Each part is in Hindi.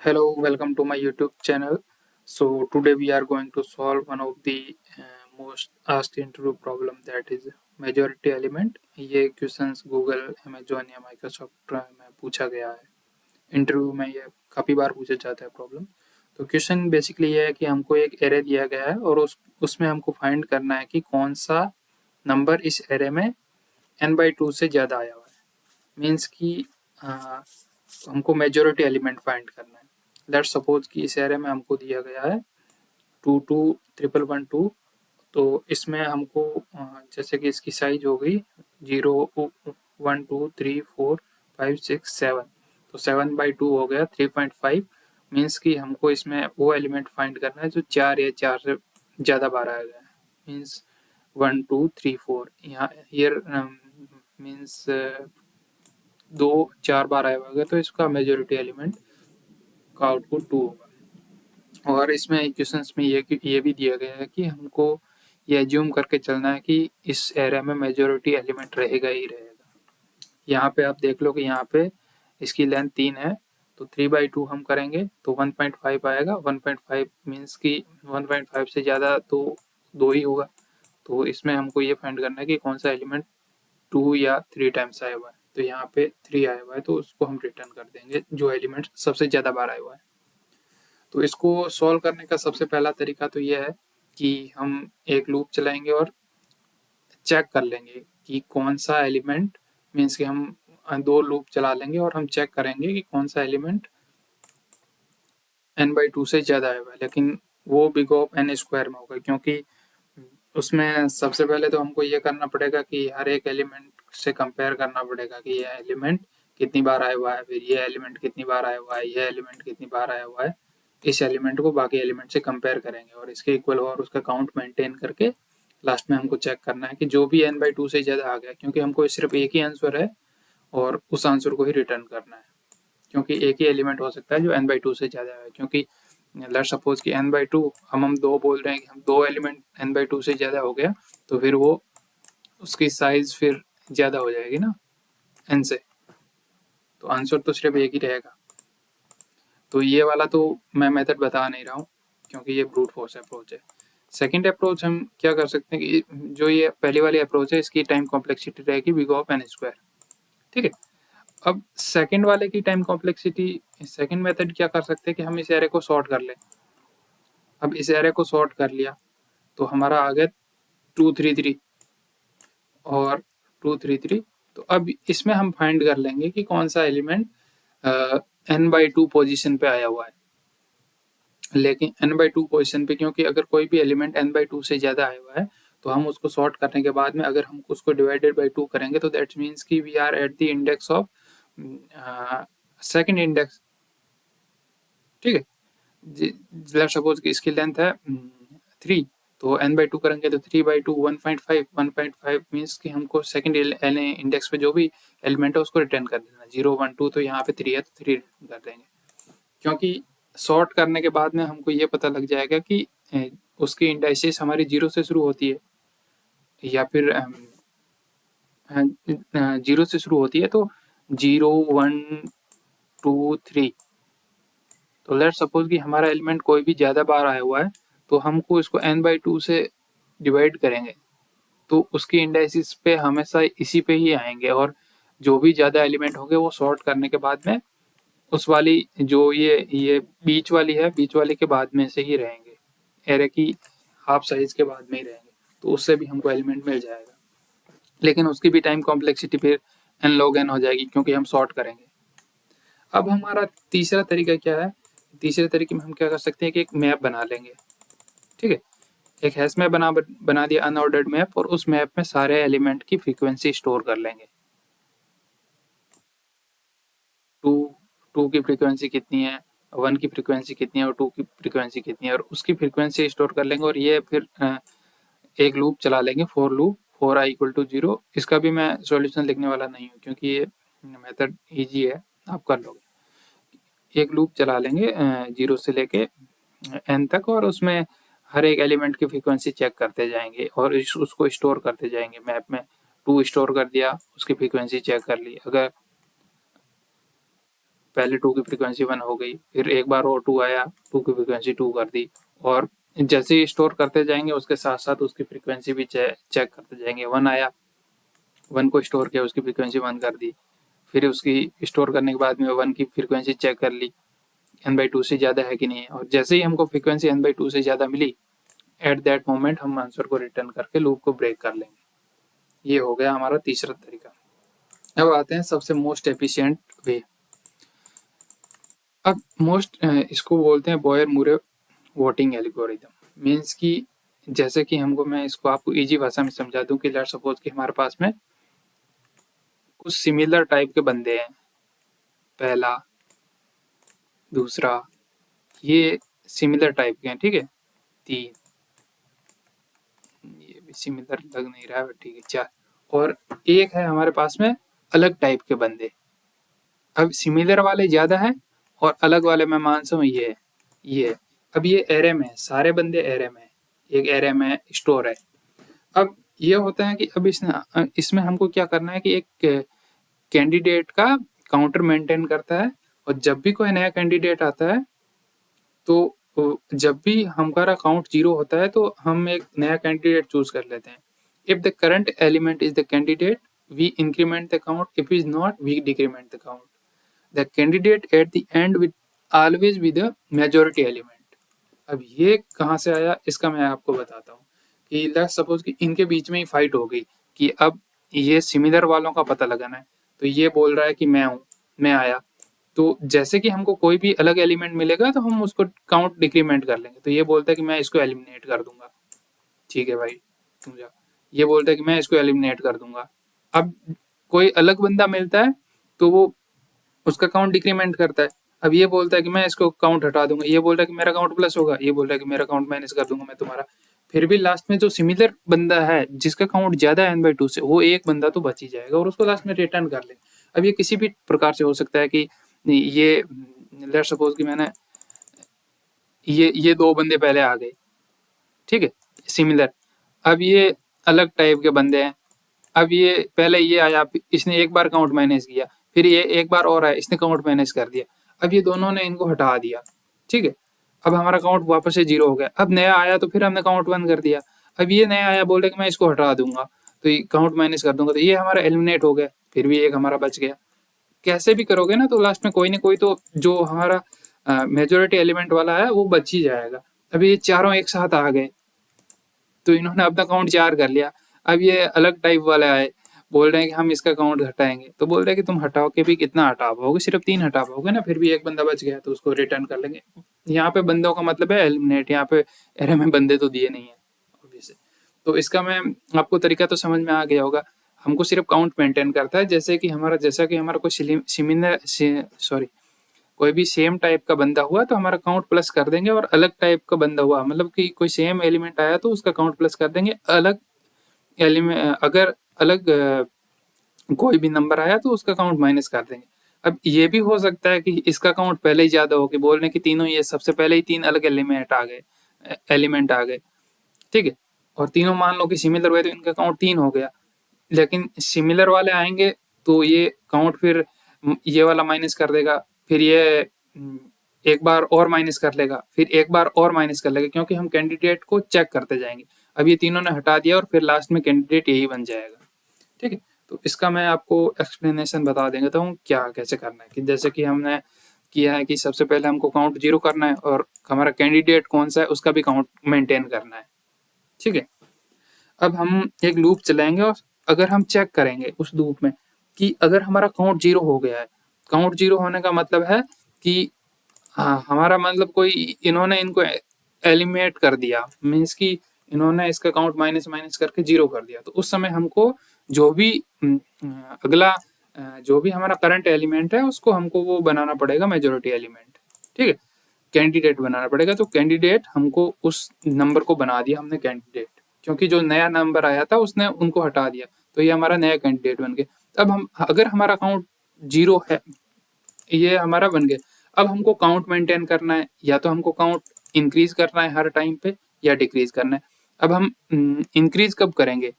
Hello, welcome to my YouTube channel. So today we are going to solve one of the most asked interview problem, that is majority element. ये क्वेश्चंस गूगल, अमेजोन या माइक्रोसॉफ्ट में पूछा गया है। इंटरव्यू में ये काफ़ी बार पूछा जाता है प्रॉब्लम। तो क्वेश्चन बेसिकली ये है कि हमको एक एरे दिया गया है और उसमें हमको फाइंड करना है कि कौन सा नंबर इस एरे में n/2 से ज़्यादा आया हुआ है। मीन्स कि हमको मेजोरिटी एलिमेंट फाइंड करना है। लेट्स सपोज कि इस एरे में हमको दिया गया है 221112। तो इसमें हमको जैसे कि इसकी साइज हो गई 0 1 2 3 4 5 6 7। तो 7/2 हो गया 3.5। मीन्स कि हमको इसमें वो एलिमेंट फाइंड करना है जो 4 या 4 से ज़्यादा बार आया गया है। मीन्स 1 2 3 4 यहाँ हियर मीन्स 2 4 बार आया होगा, तो इसका मेजोरिटी एलिमेंट का आउटपुट 2 होगा। और इसमें इक्वेशंस में ये भी दिया गया है कि हमको ये एज्यूम करके चलना है कि इस एरे में मेजोरिटी एलिमेंट रहेगा ही रहेगा। यहाँ पे आप देख लो कि यहाँ पे इसकी लेंथ 3 है, तो 3/2 हम करेंगे तो 1.5 आएगा। 1.5 मीन्स कि 1.5 से ज़्यादा तो 2 ही होगा। तो इसमें हमको ये फाइंड करना है कि कौन सा एलिमेंट 2 या 3 टाइम्स आया हुआ है। तो यहाँ पे 3 आया हुआ है, तो उसको हम रिटर्न कर देंगे जो एलिमेंट सबसे ज़्यादा बार आया हुआ है। तो इसको सॉल्व करने का सबसे पहला तरीका तो ये है कि हम एक लूप चलाएंगे और चेक कर लेंगे कि कौन सा एलिमेंट, मीन्स कि हम 2 लूप चला लेंगे और हम चेक करेंगे कि कौन सा एलिमेंट n/2 से ज़्यादा आया हुआ है। लेकिन वो बिग ऑफ n स्क्वायर में होगा, क्योंकि उसमें सबसे पहले तो हमको ये करना पड़ेगा कि हर एक एलिमेंट से कंपेयर करना पड़ेगा कि यह एलिमेंट कितनी बार आया हुआ है, फिर ये एलिमेंट कितनी बार आया हुआ है, यह एलिमेंट कितनी बार आया हुआ है। इस एलिमेंट को बाकी एलिमेंट से कंपेयर करेंगे और इसके इक्वल और उसका काउंट मेंटेन करके लास्ट में हमको चेक करना है कि जो भी n/2 से ज़्यादा आ गया, क्योंकि हमको सिर्फ एक ही आंसर है और उस आंसर को ही रिटर्न करना है, क्योंकि एक ही एलिमेंट हो सकता है जो n/2 से ज़्यादा है। क्योंकि लेट्स सपोज कि n/2 हम 2 बोल रहे हैं कि हम 2 एलिमेंट n/2 से ज़्यादा हो गया, तो फिर वो उसकी साइज फिर ज़्यादा हो जाएगी ना n से, तो आंसर तो सिर्फ एक ही रहेगा। तो ये वाला तो मैं मेथड बता नहीं रहा हूँ, क्योंकि ये ब्रूट फोर्स अप्रोच है। सेकंड अप्रोच हम क्या कर सकते हैं कि जो ये पहली वाली अप्रोच है, इसकी टाइम कॉम्प्लेक्सिटी रहेगी बिग ऑफ n स्क्वायर। ठीक है। अब सेकंड वाले की टाइम कॉम्प्लेक्सिटी, सेकंड मेथड क्या कर सकते हैं कि हम इस एरे को सॉर्ट कर लें। अब इस एरे को सॉर्ट कर लिया तो हमारा आ गया 233 और 233। तो अब इसमें हम फाइंड कर लेंगे कि कौन सा एलिमेंट n/2 पोजीशन पे आया हुआ है। लेकिन n/2 पोजीशन पे, क्योंकि अगर कोई भी एलिमेंट n/2 से ज़्यादा आया हुआ है तो हम उसको सॉर्ट करने के बाद में अगर हम उसको डिवाइडेड बाई 2 करेंगे तो दैट मीन्स कि we are at the index of second index. ठीक है। लेट्स सपोज कि इसकी लेंथ है 3, तो n/2 करेंगे तो 3/2 1.5। 1.5 मीन्स कि हमको सेकंड इंडेक्स पे जो भी एलिमेंट है उसको रिटर्न कर देना। 0 1 2, तो यहाँ पे 3 है तो 3 रिटर्न कर देंगे, क्योंकि सॉर्ट करने के बाद में हमको ये पता लग जाएगा कि उसकी इंडाइसिस हमारी 0 से शुरू होती है या फिर 0 से शुरू होती है, तो 0 1 2 3। तो लेट सपोज कि हमारा एलिमेंट कोई भी ज़्यादा बार आया हुआ है, तो हमको इसको n/2 से डिवाइड करेंगे तो उसकी इंडाइसिस पे हमेशा इसी पे ही आएंगे, और जो भी ज़्यादा एलिमेंट होंगे वो सॉर्ट करने के बाद में उस वाली जो ये बीच वाली है, बीच वाली के बाद में से ही रहेंगे, एरे की हाफ साइज के बाद में ही रहेंगे, तो उससे भी हमको एलिमेंट मिल जाएगा। लेकिन उसकी भी टाइम कॉम्प्लेक्सिटी फिर n log n हो जाएगी, क्योंकि हम सॉर्ट करेंगे। अब हमारा तीसरा तरीका क्या है? तीसरे तरीके में हम क्या कर सकते हैं कि एक मैप बना लेंगे। ठीक है। एक हैश मैप बना दिया, अनऑर्डर्ड मैप, और उस मैप में सारे एलिमेंट की फ्रीक्वेंसी स्टोर कर लेंगे। 2 2 की फ्रीक्वेंसी कितनी है, 1 की फ्रीक्वेंसी कितनी है और 2 की फ्रीक्वेंसी कितनी है, और उसकी फ्रीक्वेंसी स्टोर कर लेंगे। और ये फिर एक लूप चला लेंगे, फॉर लूप, फॉर i = 0। इसका भी मैं सॉल्यूशन लिखने वाला नहीं हूँ, क्योंकि ये मेथड ईजी है, आप कर लोगे। एक लूप चला लेंगे 0 से लेके n तक, और उसमें हर एक एलिमेंट की फ्रीक्वेंसी चेक करते जाएंगे और उसको स्टोर करते जाएंगे मैप में। 2 स्टोर कर दिया, उसकी फ्रीक्वेंसी चेक कर ली। अगर पहले 2 की फ्रीक्वेंसी 1 हो गई, फिर एक बार और 2 आया, 2 की फ्रीक्वेंसी 2 कर दी, और जैसे ही स्टोर करते जाएंगे उसके साथ साथ उसकी फ्रीक्वेंसी भी चेक करते जाएंगे। 1 आया, 1 को स्टोर किया, उसकी फ्रीक्वेंसी 1 कर दी, फिर उसकी स्टोर करने के बाद में 1 की फ्रीक्वेंसी चेक कर ली n/2 से ज़्यादा है कि नहीं है, और जैसे ही हमको फ्रीक्वेंसी n/2 से ज़्यादा मिली, एट दैट मोमेंट हम आंसर को रिटर्न करके लूप को ब्रेक कर लेंगे। ये हो गया हमारा तीसरा तरीका। अब आते हैं सबसे मोस्ट एफिशिएंट वे। अब इसको बोलते हैं बोयर मूरे वोटिंग एल्गोरिथम। मीन्स कि जैसे कि मैं इसको आपको इजी भाषा में समझा दूं कि लेट्स सपोज कि हमारे पास में कुछ सिमिलर टाइप के बंदे हैं, पहला, दूसरा, ये सिमिलर टाइप के हैं, ठीक है, 3, ये भी सिमिलर लग नहीं रहा है, ठीक है, 4, और एक है हमारे पास में अलग टाइप के बंदे। अब सिमिलर वाले ज्यादा है और अलग वाले मैं मानता हूँ ये। अब ये एरे में, सारे बंदे एरे में, एक एरे में स्टोर है। अब ये होता है कि अब इसमें हमको क्या करना है कि एक कैंडिडेट का काउंटर मेंटेन करता है, और जब भी कोई नया कैंडिडेट आता है तो जब भी हमारा काउंट 0 होता है तो हम एक नया कैंडिडेट चूज कर लेते हैं। If the current element is the candidate, we increment the count, if is not, we decrement the count. The candidate at the end with always with the majority element. अब ये कहाँ से आया, इसका मैं आपको बताता हूँ कि लेट्स सपोज कि इनके बीच में ही फाइट हो गई कि अब ये सिमिलर वालों का पता लगाना है, तो ये बोल रहा है कि मैं हूँ, मैं आया, तो जैसे कि हमको कोई भी अलग एलिमेंट मिलेगा तो हम उसको काउंट डिक्रीमेंट कर लेंगे। तो ये बोलता है कि मैं इसको एलिमिनेट कर दूंगा, ठीक है भाई, समझा। ये बोलता है कि मैं इसको एलिमिनेट कर दूंगा। अब कोई अलग बंदा मिलता है तो वो उसका काउंट डिक्रीमेंट करता है। अब ये बोलता है कि मैं इसको काउंट हटा दूंगा, ये बोल रहा है कि मेरा काउंट प्लस होगा, ये बोल रहा है कि मेरा काउंट माइनस कर दूंगा मैं तुम्हारा। फिर भी लास्ट में जो सिमिलर बंदा है जिसका काउंट ज्यादा है n/2 से, वो एक बंदा तो बच ही जाएगा और उसको लास्ट में रिटर्न कर ले। अब ये किसी भी प्रकार से हो सकता है कि ये लेट सपोज कि मैंने ये 2 बंदे पहले आ गए, ठीक है, सिमिलर। अब ये अलग टाइप के बंदे हैं। अब ये पहले ये आया, इसने एक बार काउंट माइनस किया, फिर ये एक बार और आया, इसने काउंट माइनस कर दिया। अब ये दोनों ने इनको हटा दिया, ठीक है। अब हमारा काउंट वापस से 0 हो गया। अब नया आया तो फिर हमने काउंट 1 कर दिया। अब ये नया आया, बोल रहे कि मैं इसको हटा दूंगा, तो ये काउंट माइनस कर दूंगा, तो ये हमारा एलिमिनेट हो गया, फिर भी एक हमारा बच गया। कैसे भी करोगे ना तो लास्ट में कोई ना कोई तो जो हमारा मेजोरिटी एलिमेंट वाला है वो बच ही जाएगा। अभी ये चारों एक साथ आ गए तो इन्होंने अपना काउंट 4 कर लिया। अब ये अलग टाइप वाले आए, बोल रहे हैं कि हम इसका काउंट घटाएंगे, तो बोल रहे हैं कि तुम हटाओ के भी कितना हटा पाओगे, सिर्फ 3 हटा पाओगे ना, फिर भी एक बंदा बच गया तो उसको रिटर्न कर लेंगे। यहाँ पे बंदों का मतलब है एलिमिनेट, यहाँ पे एरे में बंदे तो दिए नहीं है ऑब्वियसली। तो इसका मैं आपको तरीका तो समझ में आ गया होगा। हमको सिर्फ काउंट मेंटेन करता है, जैसा कि हमारा कोई सिमिलर सॉरी कोई भी सेम टाइप का बंदा हुआ तो हमारा काउंट प्लस कर देंगे, और अलग टाइप का बंदा हुआ मतलब कि कोई सेम एलिमेंट आया तो उसका काउंट प्लस कर देंगे। अलग एलिमेंट अगर अलग कोई भी नंबर आया तो उसका काउंट माइनस कर देंगे। अब ये भी हो सकता है कि इसका काउंट पहले ही ज्यादा हो, कि बोल रहे कि तीनों ये सबसे पहले ही 3 अलग एलिमेंट आ गए, ठीक है, और तीनों मान लो कि सिमिलर हुए तो इनका काउंट 3 हो गया। लेकिन सिमिलर वाले आएंगे तो ये काउंट फिर ये वाला माइनस कर देगा, फिर ये एक बार और माइनस कर लेगा, फिर एक बार और माइनस कर लेगा, क्योंकि हम कैंडिडेट को चेक करते जाएंगे। अब ये तीनों ने हटा दिया और फिर लास्ट में कैंडिडेट यही बन जाएगा, ठीक है। तो इसका मैं आपको एक्सप्लेनेशन बता देंगे तो क्या कैसे करना है, कि जैसे कि हमने किया है कि सबसे पहले हमको काउंट 0 करना है और हमारा कैंडिडेट कौन सा है उसका भी काउंट मेंटेन करना है, ठीक है। अब हम एक लूप चलाएंगे और अगर हम चेक करेंगे उस लूप में कि अगर हमारा काउंट 0 हो गया है, काउंट 0 होने का मतलब है कि हाँ, हमारा मतलब कोई इन्होंने इनको एलिमिनेट कर दिया, मीन्स कि इन्होंने इसका काउंट माइनस माइनस करके 0 कर दिया, तो उस समय हमको जो भी अगला जो भी हमारा करंट एलिमेंट है उसको हमको वो बनाना पड़ेगा मेजोरिटी एलिमेंट, ठीक है, कैंडिडेट बनाना पड़ेगा। तो कैंडिडेट हमको उस नंबर को बना दिया हमने कैंडिडेट, क्योंकि जो नया नंबर आया था उसने उनको हटा दिया, तो ये हमारा नया कैंडिडेट बन गया। अब हम अगर हमारा काउंट 0 है, ये हमारा बन गया। अब हमको काउंट मेंटेन करना है, या तो हमको काउंट इंक्रीज करना है हर टाइम पे या डिक्रीज करना है। अब हम इंक्रीज कब करेंगे,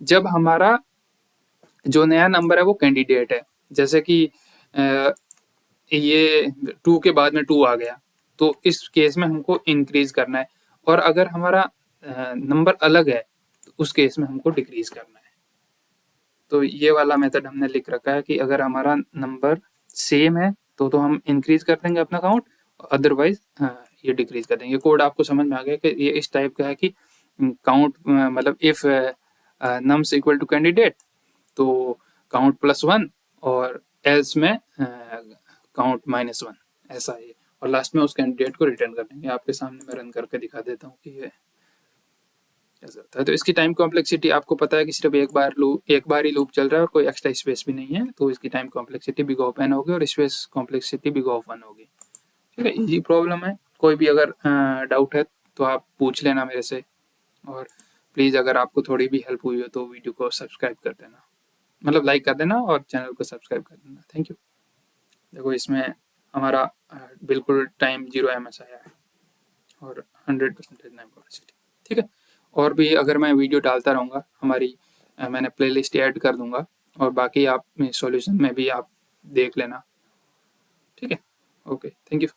जब हमारा जो नया नंबर है वो कैंडिडेट है। जैसे कि ये 2 के बाद में 2 आ गया, तो इस केस में हमको इंक्रीज करना है। और अगर हमारा नंबर अलग है तो उस केस में हमको डिक्रीज करना है। तो ये वाला मेथड हमने लिख रखा है कि अगर हमारा नंबर सेम है तो हम इंक्रीज कर देंगे अपना काउंट, अदरवाइज ये डिक्रीज कर देंगे। कोड आपको समझ में आ गया कि ये इस टाइप का है कि काउंट मतलब if nums equal to candidate तो काउंट +1 और एल्स में काउंट -1, ऐसा है। और लास्ट में उस कैंडिडेट को रिटर्न कर देंगे। आपके सामने मैं रन करके दिखा देता हूँ कि ये कैसे होता है। तो इसकी टाइम कॉम्प्लेक्सिटी आपको पता है कि सिर्फ एक बार ही लूप चल रहा है और कोई एक्स्ट्रा स्पेस भी नहीं है, तो इसकी time complexity big of n होगी और स्पेस कॉम्प्लेक्सिटी बिग ऑफ 1 होगी। ठीक है, इजी प्रॉब्लम है। कोई भी अगर डाउट है तो आप पूछ लेना मेरे से। और प्लीज़ अगर आपको थोड़ी भी हेल्प हुई हो तो वीडियो को सब्सक्राइब कर देना, मतलब लाइक कर देना और चैनल को सब्सक्राइब कर देना। Thank you. देखो इसमें हमारा बिल्कुल टाइम 0 ms आया है और 100% टाइम कॉम्प्लेक्सिटी। ठीक है, और भी अगर मैं वीडियो डालता रहूँगा, हमारी मैंने प्लेलिस्ट ऐड कर दूंगा और बाकी आप सॉल्यूशन में भी आप देख लेना। ठीक है, ओके, थैंक यू।